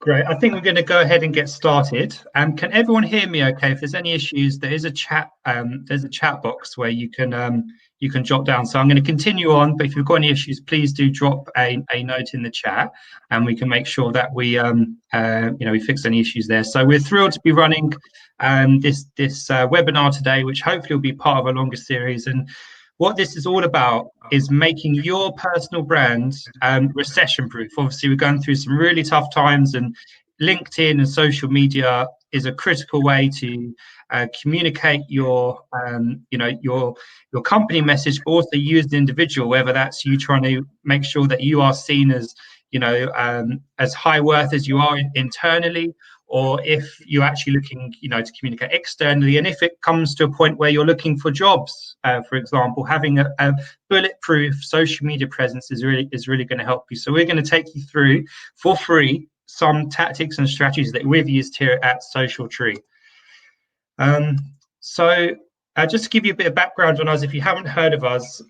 Great. I think we're going to go ahead and get started. Can everyone hear me okay? If there's any issues, there is a chat. There's a chat box where you can jot down. So I'm going to continue on, but if you've got any issues, please do drop a note in the chat, and we can make sure that we fix any issues there. So we're thrilled to be running this webinar today, which hopefully will be part of a longer series. And what this is all about is making your personal brand recession proof. Obviously, we're going through some really tough times, and LinkedIn and social media is a critical way to communicate your company message, but also you as an individual, whether that's you trying to make sure that you are seen as as high worth as you are internally, or if you're actually looking, to communicate externally. And if it comes to a point where you're looking for jobs, for example, having a bulletproof social media presence is really going to help you. So we're going to take you through for free some tactics and strategies that we've used here at Socialtree. Just to give you a bit of background on us, if you haven't heard of us,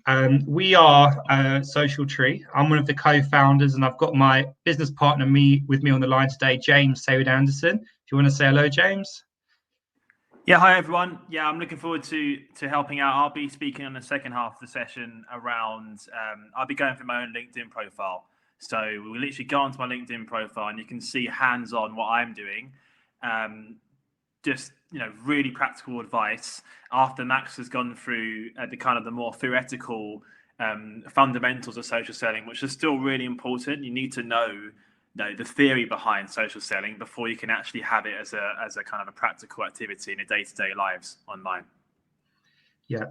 we are Socialtree. I'm one of the co-founders, and I've got my business partner with me on the line today, James Saywood Anderson. If you want to say hello, James. Yeah, hi everyone. Yeah, I'm looking forward to helping out. I'll be speaking on the second half of the session around. I'll be going through my own LinkedIn profile. So we'll literally go onto my LinkedIn profile, and you can see hands-on what I'm doing. Just really practical advice after Max has gone through the more theoretical fundamentals of social selling, which is still really important. You need to know the theory behind social selling before you can actually have it as a kind of a practical activity in your day-to-day lives online. Yeah.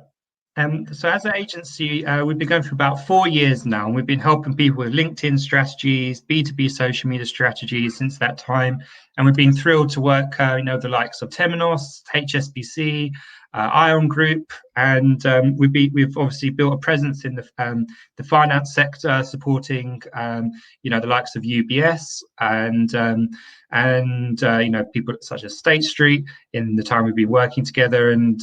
So as an agency, we've been going for about 4 years now, and we've been helping people with LinkedIn strategies, B2B social media strategies since that time. And we've been thrilled to work, the likes of Temenos, HSBC, Ion Group, and we've obviously built a presence in the finance sector, supporting the likes of UBS and people such as State Street in the time we've been working together, and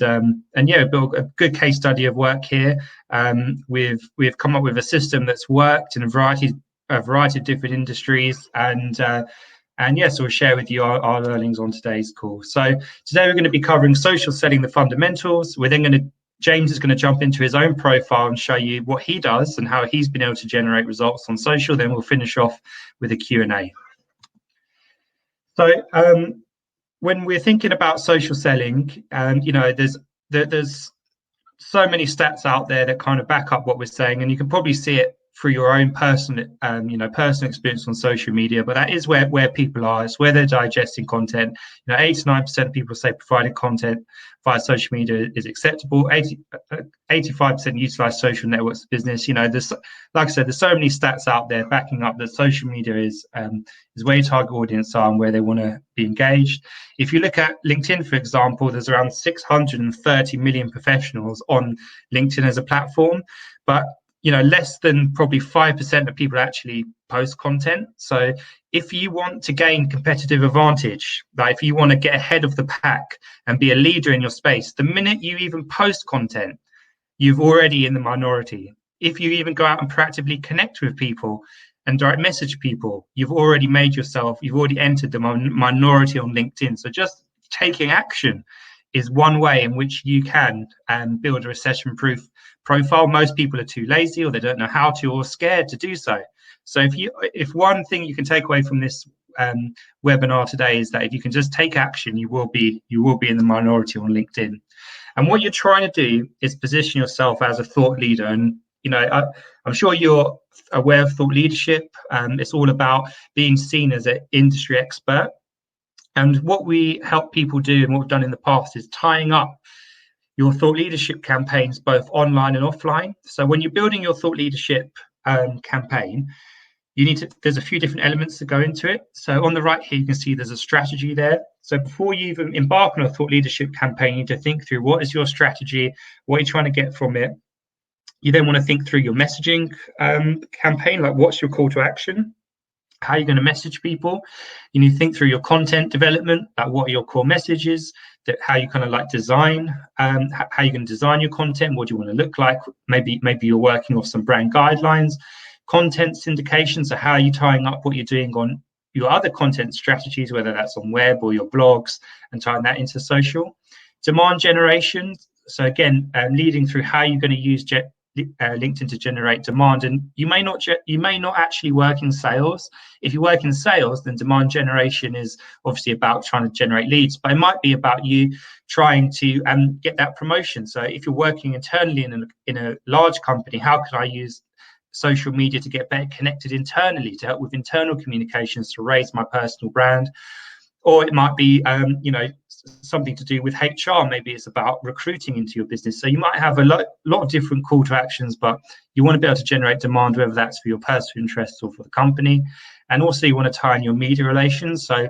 built a good case study of work here. We've come up with a system that's worked in a variety of different industries, so we'll share with you our learnings on today's call. So today we're going to be covering social selling, the fundamentals. We're then James is going to jump into his own profile and show you what he does and how he's been able to generate results on social. Then we'll finish off with a Q&A. So when we're thinking about social selling, there's so many stats out there that kind of back up what we're saying, and you can probably see it through your own personal experience on social media. But that is where people are. It's where they're digesting content. 89% of people say providing content via social media is acceptable. 85% utilize social networks for business. There's, like I said, there's so many stats out there backing up that social media is where your target audience are and where they want to be engaged. If you look at LinkedIn, for example, there's around 630 million professionals on LinkedIn as a platform, but less than probably 5% of people actually post content. So if you want to gain competitive advantage, like if you want to get ahead of the pack and be a leader in your space, the minute you even post content, you've already in the minority. If you even go out and proactively connect with people and direct message people, you've already entered the minority on LinkedIn. So just taking action is one way in which you can build a recession-proof profile. Most people are too lazy, or they don't know how to, or scared to do so. So if one thing you can take away from this webinar today is that if you can just take action, you will be in the minority on LinkedIn. And what you're trying to do is position yourself as a thought leader. And I'm sure you're aware of thought leadership. It's all about being seen as an industry expert. And what we help people do, and what we've done in the past, is tying up your thought leadership campaigns, both online and offline. So when you're building your thought leadership campaign, there's a few different elements that go into it. So on the right here, you can see there's a strategy there. So before you even embark on a thought leadership campaign, you need to think through what is your strategy, what are you trying to get from it. You then want to think through your messaging campaign, like what's your call to action? How are you going to message people? You need to think through your content development, like what are your core messages, how you kind of like design, how you're going to design your content, what do you want to look like? Maybe you're working off some brand guidelines, content syndication. So how are you tying up what you're doing on your other content strategies, whether that's on web or your blogs, and tying that into social. Demand generation. So again, leading through how you're going to use LinkedIn to generate demand. And you may not actually work in sales. If you work in sales, then demand generation is obviously about trying to generate leads, but it might be about you trying to get that promotion. So if you're working internally in a large company, how can I use social media to get better connected internally, to help with internal communications, to raise my personal brand? Or it might be something to do with HR. Maybe it's about recruiting into your business. So you might have a lot of different call to actions, but you want to be able to generate demand, whether that's for your personal interests or for the company. And also you want to tie in your media relations. So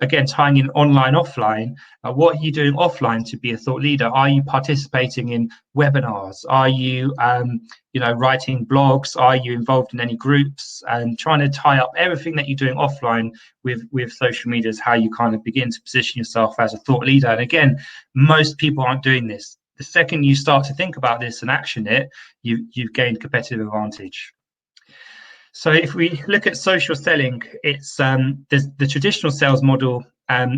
again, tying in online, offline. What are you doing offline to be a thought leader? Are you participating in webinars? Are you writing blogs? Are you involved in any groups? And trying to tie up everything that you're doing offline with social media is how you kind of begin to position yourself as a thought leader. And again, most people aren't doing this. The second you start to think about this and action it, you've gained competitive advantage. So if we look at social selling, it's there's the traditional sales model,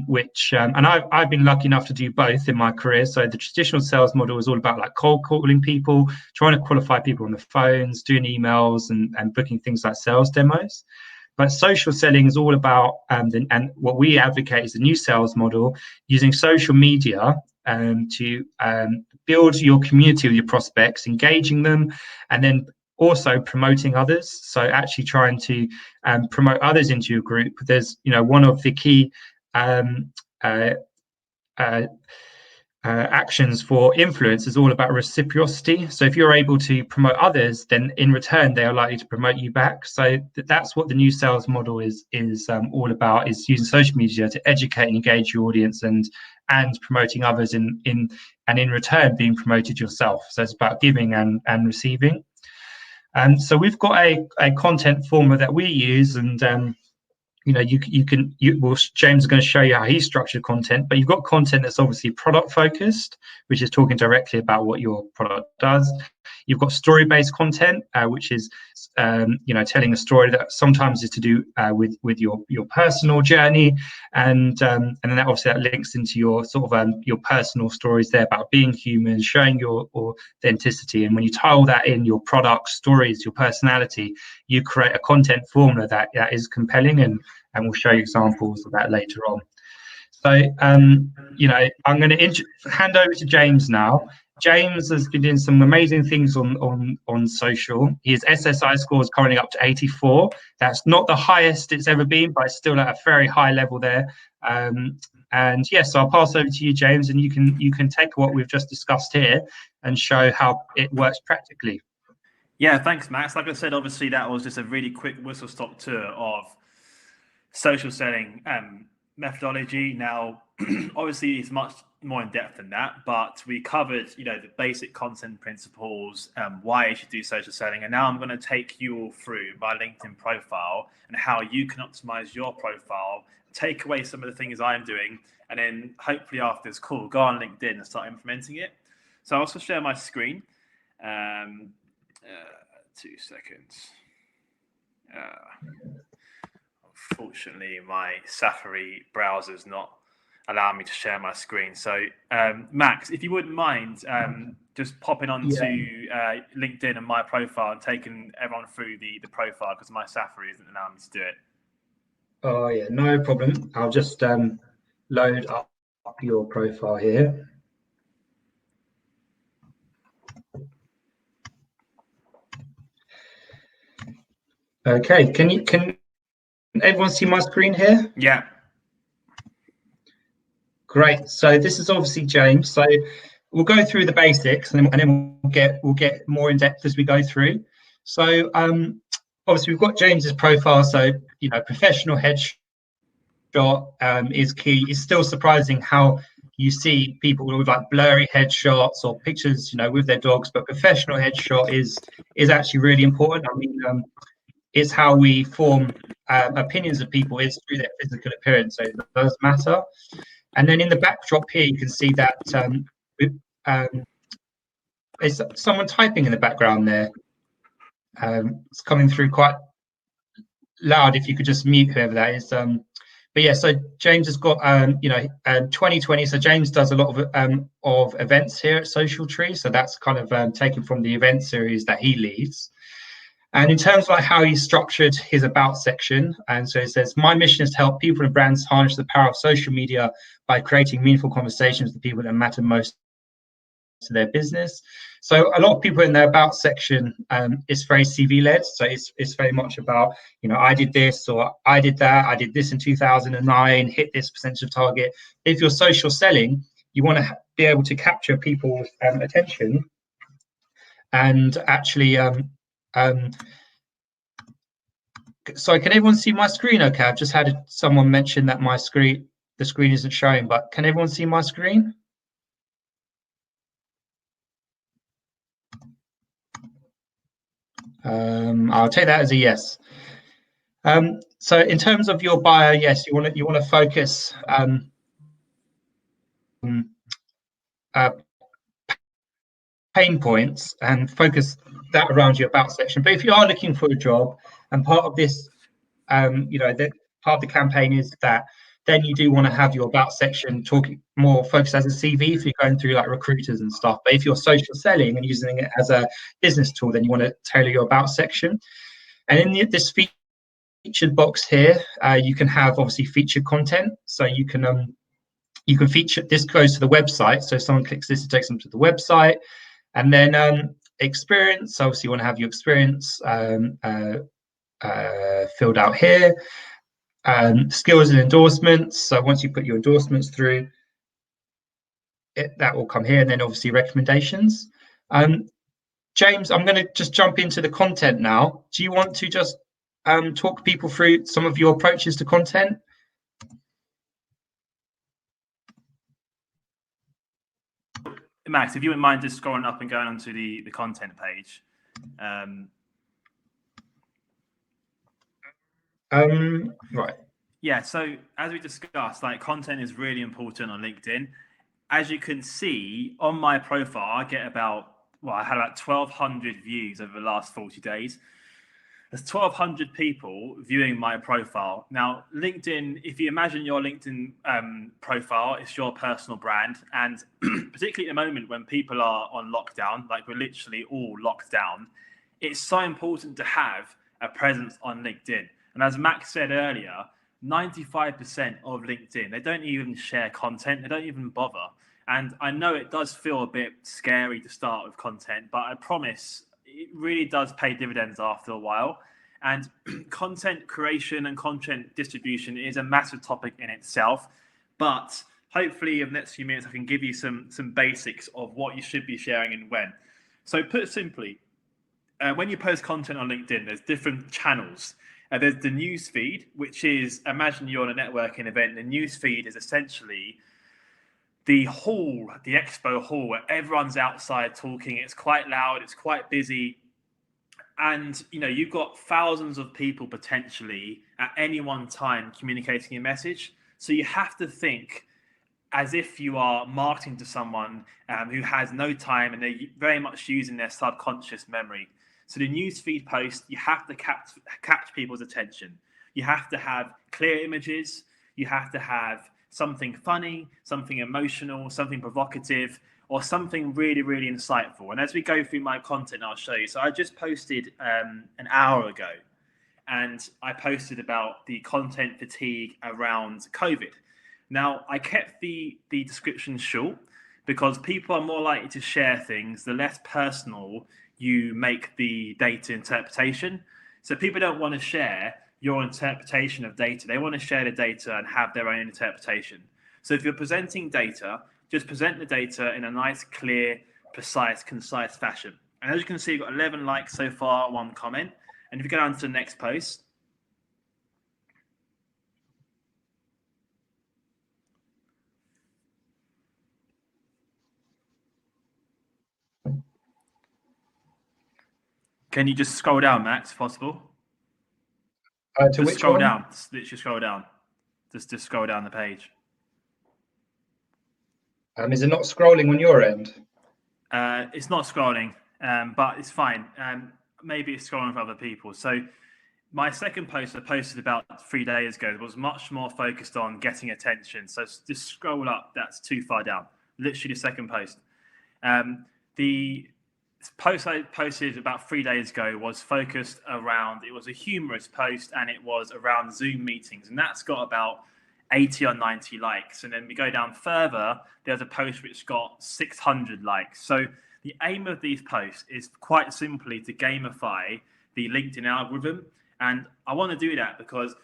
which and I've been lucky enough to do both in my career. So the traditional sales model is all about like cold calling people, trying to qualify people on the phones, doing emails and booking things like sales demos. But social selling is all about and what we advocate is the new sales model, using social media to build your community with your prospects, engaging them, and then also promoting others. So actually trying to promote others into your group. There's one of the key actions for influence is all about reciprocity. So if you're able to promote others, then in return they are likely to promote you back. So that's what the new sales model is all about, is using social media to educate and engage your audience and promoting others in return being promoted yourself. So it's about giving and receiving. So we've got a content formula that we use, and James is going to show you how he structured content, but you've got content that's obviously product focused, which is talking directly about what your product does. You've got story-based content, which is telling a story that sometimes is to do with your personal journey, and then that links into your sort of your personal stories there about being human, showing your authenticity. And when you tie all that in, your product stories, your personality, you create a content formula that is compelling, and we'll show you examples of that later on. So I'm going to hand over to James now. James has been doing some amazing things on social. His SSI score is currently up to 84. That's not the highest it's ever been, but it's still at a very high level there. And yes, so I'll pass over to you, James, and you can take what we've just discussed here and show how it works practically. Yeah, thanks, Max. Like I said, obviously that was just a really quick whistle-stop tour of social selling methodology. Now, obviously, it's much more in depth than that, but we covered, the basic content principles, why you should do social selling, and now I'm going to take you all through my LinkedIn profile and how you can optimize your profile, take away some of the things I'm doing, and then hopefully after this call, go on LinkedIn and start implementing it. So I'll also share my screen. 2 seconds. Unfortunately, my Safari browser is not allowing me to share my screen. So, Max, if you wouldn't mind just popping onto LinkedIn and my profile and taking everyone through the profile, because my Safari isn't allowing me to do it. Oh, yeah, no problem. I'll just load up your profile here. Okay, can everyone see my screen here? Yeah. Great. So this is obviously James. So we'll go through the basics, and then we'll get more in depth as we go through. So obviously we've got James's profile. So professional headshot is key. It's still surprising how you see people with like blurry headshots or pictures, with their dogs, but professional headshot is actually really important. I mean, it's how we form opinions of people is through their physical appearance, so it does matter. And then in the backdrop here, you can see that there's someone typing in the background there. It's coming through quite loud, if you could just mute whoever that is. But yeah, so James has got 2020. So James does a lot of events here at Socialtree. So that's kind of taken from the event series that he leads. And in terms of like how he structured his about section, and so it says, my mission is to help people and brands harness the power of social media by creating meaningful conversations with the people that matter most to their business. So a lot of people in their about section, it's very CV led. So it's very much about, I did this or I did that. I did this in 2009, hit this percentage of target. If you're social selling, you want to be able to capture people's attention and actually sorry, can everyone see my screen okay? I've just had someone mention that the screen isn't showing, but can everyone see my screen? I'll take that as a yes. So in terms of your bio, yes, you want to focus pain points and focus that around your about section. But if you are looking for a job, and part of this, that part of the campaign is that then you do want to have your about section talking more focused as a CV if you're going through like recruiters and stuff. But if you're social selling and using it as a business tool, then you want to tailor your about section. And in this featured box here, you can have obviously featured content. So you can feature, this goes to the website. So if someone clicks this, it takes them to the website. And then experience, obviously you want to have your experience filled out here. Skills and endorsements. So once you put your endorsements through, that will come here. And then obviously recommendations. James, I'm going to just jump into the content now. Do you want to just talk people through some of your approaches to content? Max, if you wouldn't mind just scrolling up and going onto the content page. Right. Yeah, so as we discussed, like content is really important on LinkedIn. As you can see on my profile, I get I had about 1,200 views over the last 40 days. There's 1,200 people viewing my profile. Now, LinkedIn, if you imagine your LinkedIn profile, it's your personal brand. And particularly at the moment when people are on lockdown, like we're literally all locked down, it's so important to have a presence on LinkedIn. And as Max said earlier, 95% of LinkedIn, they don't even share content. They don't even bother. And I know it does feel a bit scary to start with content, but I promise it really does pay dividends after a while. And content creation and content distribution is a massive topic in itself. But hopefully in the next few minutes, I can give you some basics of what you should be sharing and when. So put simply, when you post content on LinkedIn, there's different channels. There's the news feed, which is, imagine you're on a networking event. The news feed is essentially the hall, the expo hall, where everyone's outside talking. It's quite loud, it's quite busy. And, you've got thousands of people potentially at any one time communicating a message. So you have to think as if you are marketing to someone who has no time and they're very much using their subconscious memory. So the newsfeed post, you have to capture people's attention. You have to have clear images. You have to have something funny, something emotional, something provocative, or something really, really insightful. And as we go through my content, I'll show you. So I just posted an hour ago, and I posted about the content fatigue around COVID. Now, I kept the description short because people are more likely to share things the less personal you make the data interpretation. So people don't want to share your interpretation of data. They want to share the data and have their own interpretation. So if you're presenting data, just present the data in a nice, clear, precise, concise fashion. And as you can see, you've got 11 likes so far, 1 comment. And if you go down to the next post, can you just scroll down, Max, if possible? To just which scroll one? down. Literally scroll down. Just scroll down the page. Is it not scrolling on your end? It's not scrolling, but it's fine. Maybe it's scrolling for other people. So My second post I posted about 3 days ago was much more focused on getting attention. So just scroll up, that's too far down. Literally the second post. The post I posted about 3 days ago was focused around, it was a humorous post and it was around Zoom meetings. And that's got about 80 or 90 likes. And then we go down further, there's a post which got 600 likes. So the aim of these posts is quite simply to gamify the LinkedIn algorithm. And I want to do that because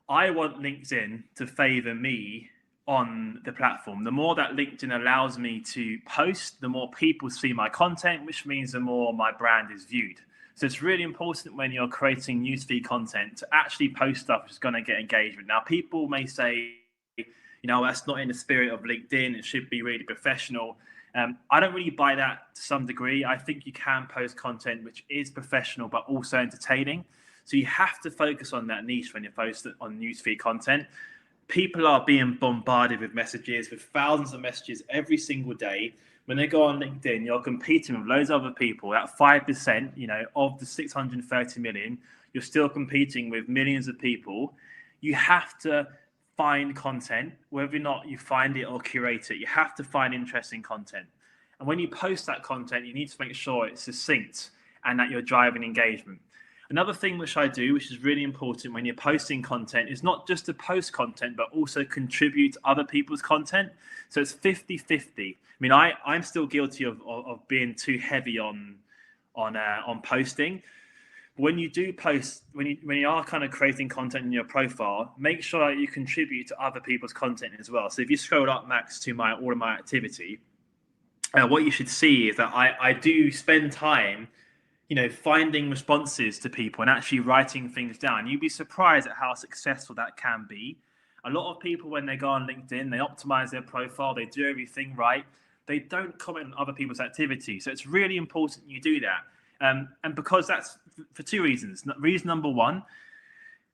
I want LinkedIn to favor me on the platform. The more that LinkedIn allows me to post, the more people see my content, which means the more my brand is viewed. So it's really important when you're creating newsfeed content to actually post stuff that's going to get engagement. Now, people may say, that's not in the spirit of LinkedIn. It should be really professional. I don't really buy that to some degree. I think you can post content which is professional but also entertaining. So you have to focus on that niche when you post on newsfeed content. People are being bombarded with messages, with thousands of messages every single day. When they go on LinkedIn, you're competing with loads of other people. At 5%, of the 630 million, you're still competing with millions of people. You have to find content, whether or not you find it or curate it. You have to find interesting content. And when you post that content, you need to make sure it's succinct and that you're driving engagement. Another thing which I do, which is really important when you're posting content, is not just to post content, but also contribute to other people's content. So it's 50-50. I mean, I'm still guilty of being too heavy on posting. But when you do post, when you are kind of creating content in your profile, make sure that you contribute to other people's content as well. So if you scroll up, Max, to all of my activity, what you should see is that I do spend time finding responses to people and actually writing things down. You'd be surprised at how successful that can be. A lot of people, when they go on LinkedIn, they optimize their profile, they do everything right. They don't comment on other people's activity. So it's really important you do that. And because that's for two reasons. Reason number one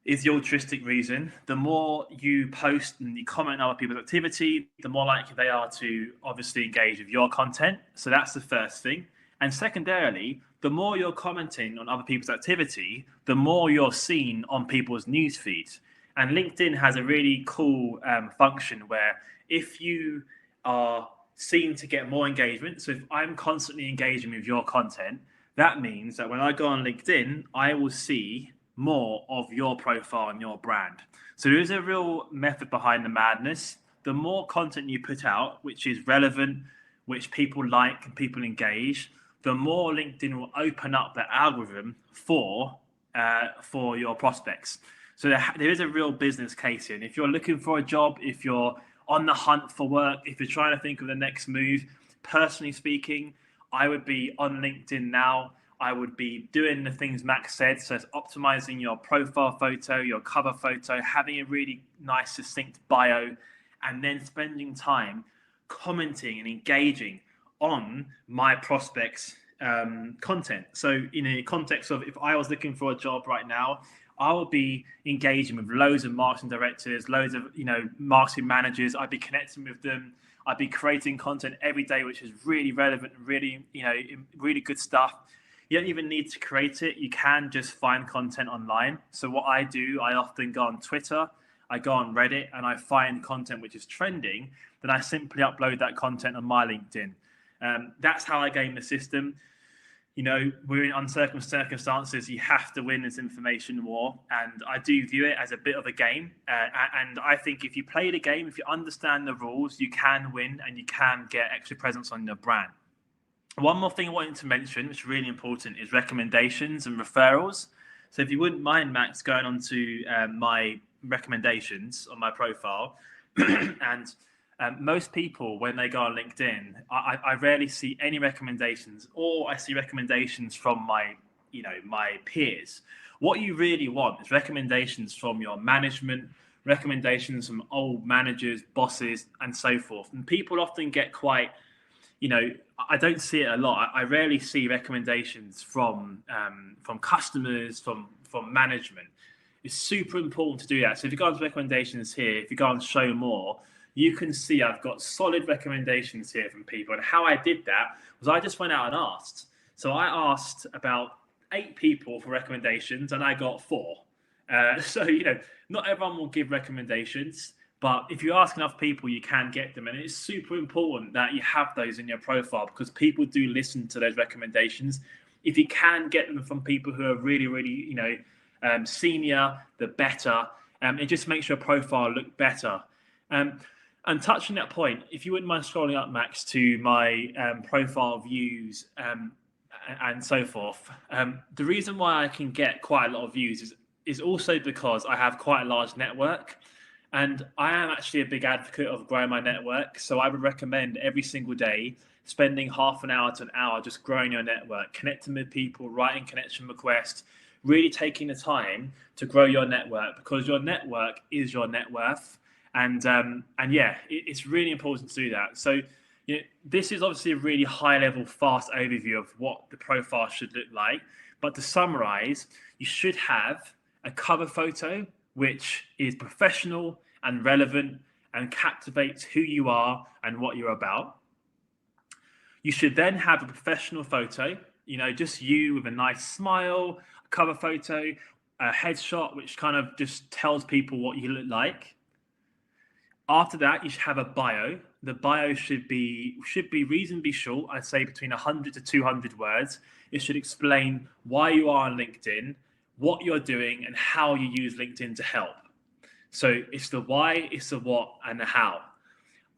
is the altruistic reason. The more you post and you comment on other people's activity, the more likely they are to obviously engage with your content. So that's the first thing. And secondarily, the more you're commenting on other people's activity, the more you're seen on people's news feeds. And LinkedIn has a really cool function where if you are seen to get more engagement, so if I'm constantly engaging with your content, that means that when I go on LinkedIn, I will see more of your profile and your brand. So there is a real method behind the madness. The more content you put out, which is relevant, which people like and people engage, the more LinkedIn will open up the algorithm for your prospects. So there is a real business case here. And if you're looking for a job, if you're on the hunt for work, if you're trying to think of the next move, personally speaking, I would be on LinkedIn now. I would be doing the things Max said. So it's optimizing your profile photo, your cover photo, having a really nice, succinct bio, and then spending time commenting and engaging on my prospects' content. So in the context of if I was looking for a job right now, I would be engaging with loads of marketing directors, loads of marketing managers. I'd be connecting with them. I'd be creating content every day, which is really relevant, really really good stuff. You don't even need to create it. You can just find content online. So what I do, I often go on Twitter, I go on Reddit, and I find content which is trending. Then I simply upload that content on my LinkedIn. That's how I game the system. We're in uncertain circumstances. You have to win this information war. And I do view it as a bit of a game. And I think if you play the game, if you understand the rules, you can win and you can get extra presence on your brand. One more thing I wanted to mention, which is really important, is recommendations and referrals. So if you wouldn't mind, Max, going on to my recommendations on my profile. And most people, when they go on LinkedIn, I rarely see any recommendations, or I see recommendations from my peers. What you really want is recommendations from your management, recommendations from old managers, bosses, and so forth. And people often get quite, I don't see it a lot. I rarely see recommendations from customers, from management. It's super important to do that. So if you go on to recommendations here, if you go on show more, you can see I've got solid recommendations here from people. And how I did that was I just went out and asked. So I asked about 8 people for recommendations and I got 4. So, not everyone will give recommendations, but if you ask enough people, you can get them. And it's super important that you have those in your profile because people do listen to those recommendations. If you can get them from people who are really, really, senior, the better. It just makes your profile look better. And touching that point, if you wouldn't mind scrolling up, Max, to my profile views and so forth. The reason why I can get quite a lot of views is also because I have quite a large network. And I am actually a big advocate of growing my network. So I would recommend every single day spending half an hour to an hour just growing your network, connecting with people, writing connection requests, really taking the time to grow your network because your network is your net worth. And yeah, it's really important to do that. So this is obviously a really high level, fast overview of what the profile should look like. But to summarize, you should have a cover photo, which is professional and relevant and captivates who you are and what you're about. You should then have a professional photo, just you with a nice smile, a cover photo, a headshot, which kind of just tells people what you look like. After that, you should have a bio. The bio should be reasonably short. I'd say between 100 to 200 words. It should explain why you are on LinkedIn, what you're doing, and how you use LinkedIn to help. So it's the why, it's the what, and the how.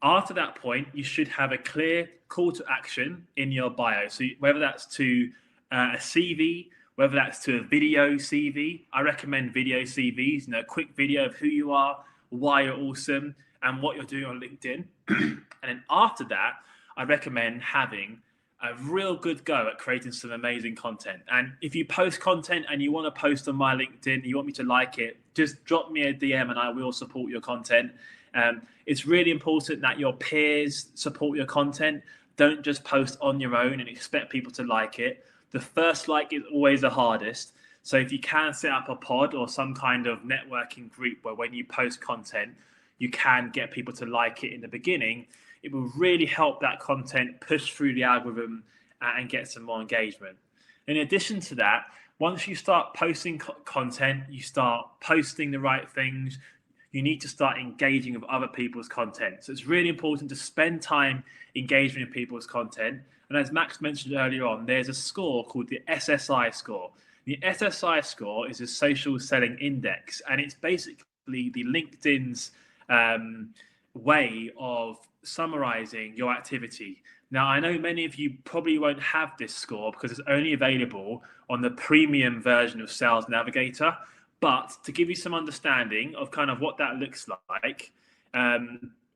After that point, you should have a clear call to action in your bio. So whether that's to a CV, whether that's to a video CV, I recommend video CVs, a quick video of who you are, why you're awesome, and what you're doing on LinkedIn. And then after that, I recommend having a real good go at creating some amazing content. And if you post content and you want to post on my LinkedIn, you want me to like it, just drop me a DM and I will support your content. It's really important that your peers support your content. Don't just post on your own and expect people to like it. The first like is always the hardest. So if you can set up a pod or some kind of networking group where when you post content, you can get people to like it in the beginning, it will really help that content push through the algorithm and get some more engagement. In addition to that, once you start posting content, you start posting the right things, you need to start engaging with other people's content. So it's really important to spend time engaging with people's content. And as Max mentioned earlier on, there's a score called the SSI score. The SSI score is a social selling index, and it's basically the LinkedIn's way of summarizing your activity. Now, I know many of you probably won't have this score because it's only available on the premium version of Sales Navigator. But to give you some understanding of kind of what that looks like,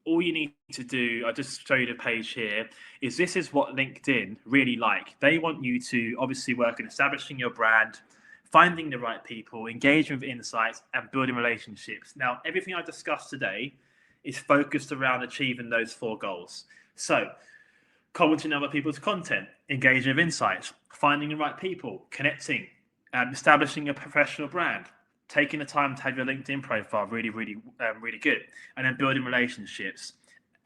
all you need to do, I'll just show you the page here, is this is what LinkedIn really like. They want you to obviously work in establishing your brand, finding the right people, engaging with insights, and building relationships. Now, everything I discussed today is focused around achieving those 4 goals. So, commenting on other people's content, engaging with insights, finding the right people, connecting, establishing a professional brand, taking the time to have your LinkedIn profile really, really, really good, and then building relationships.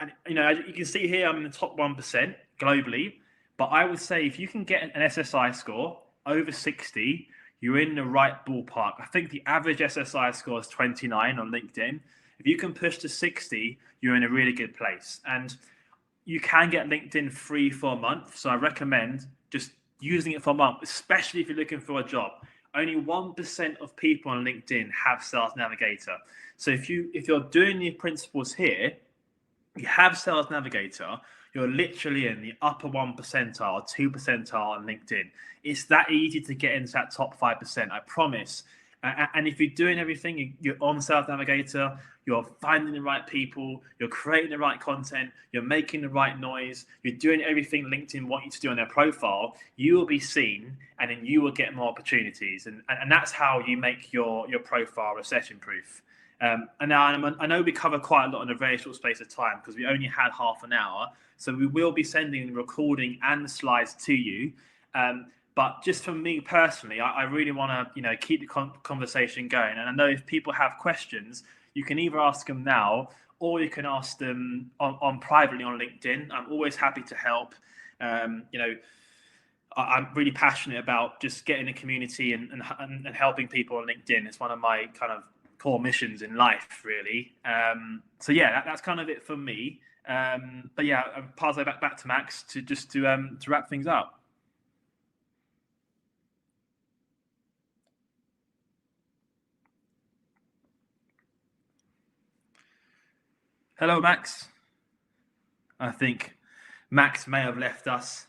And as you can see here, I'm in the top 1% globally. But I would say if you can get an SSI score over 60, you're in the right ballpark. I think the average SSI score is 29 on LinkedIn. If you can push to 60, you're in a really good place. And you can get LinkedIn free for a month. So I recommend just using it for a month, especially if you're looking for a job. Only 1% of people on LinkedIn have Sales Navigator. So if you're doing the principles here, you have Sales Navigator, you're literally in the upper 1 percentile, 2 percentile on LinkedIn. It's that easy to get into that top 5%, I promise. And if you're doing everything, you're on Sales Navigator, you're finding the right people, you're creating the right content, you're making the right noise, you're doing everything LinkedIn want you to do on their profile, you will be seen and then you will get more opportunities. And that's how you make your profile recession proof. And now I know we cover quite a lot in a very short space of time because we only had half an hour. So we will be sending the recording and the slides to you. But just for me personally, I really want to, keep the conversation going. And I know if people have questions, you can either ask them now or you can ask them on privately on LinkedIn. I'm always happy to help. I'm really passionate about just getting a community and helping people on LinkedIn. It's one of my kind of core missions in life, really. So yeah, that's kind of it for me. But yeah, I'll pass it back to Max to wrap things up. Hello, Max. I think Max may have left us,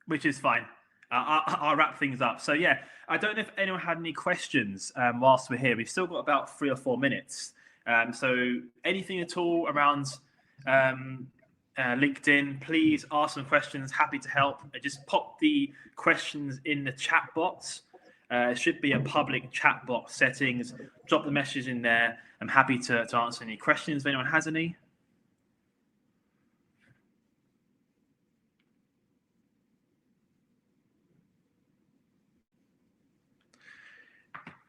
which is fine. I'll wrap things up. So yeah, I don't know if anyone had any questions whilst we're here. We've still got about 3 or 4 minutes. So anything at all around LinkedIn, please ask some questions. Happy to help. Just pop the questions in the chat box. It should be a public chat box settings. Drop the message in there. I'm happy to answer any questions if anyone has any.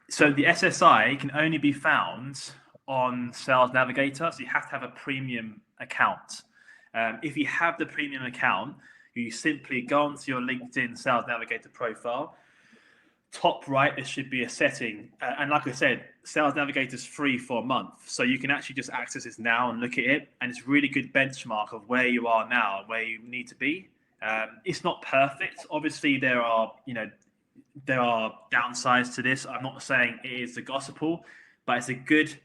So the SSI can only be found on Sales Navigator, so you have to have a premium account. If you have the premium account, you simply go onto your LinkedIn Sales Navigator profile. Top right, there should be a setting. And like I said, Sales Navigator is free for a month. So you can actually just access this now and look at it. And it's a really good benchmark of where you are now and where you need to be. It's not perfect. Obviously, there are downsides to this. I'm not saying it is the gospel, but it's a good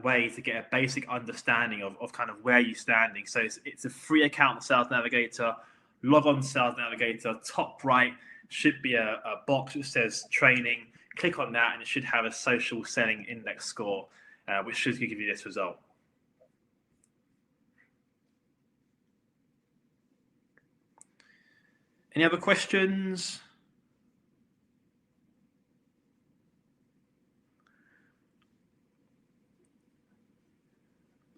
way to get a basic understanding of kind of where you're standing. So it's a free account, Sales Navigator. Log on to Sales Navigator. Top right should be a box that says training. Click on that and it should have a social selling index score, which should give you this result. Any other questions?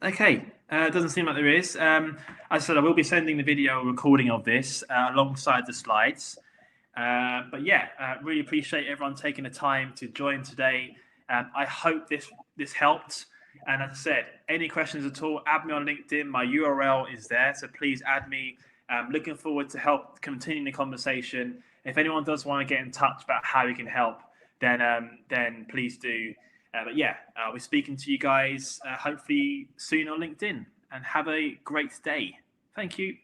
Okay, doesn't seem like there is. As I said, I will be sending the video recording of this alongside the slides. But yeah, really appreciate everyone taking the time to join today. I hope this helped. And as I said, any questions at all, add me on LinkedIn. My URL is there, so please add me. I'm looking forward to help continuing the conversation. If anyone does want to get in touch about how you can help, then please do. But yeah, I'll be speaking to you guys hopefully soon on LinkedIn, and have a great day. Thank you.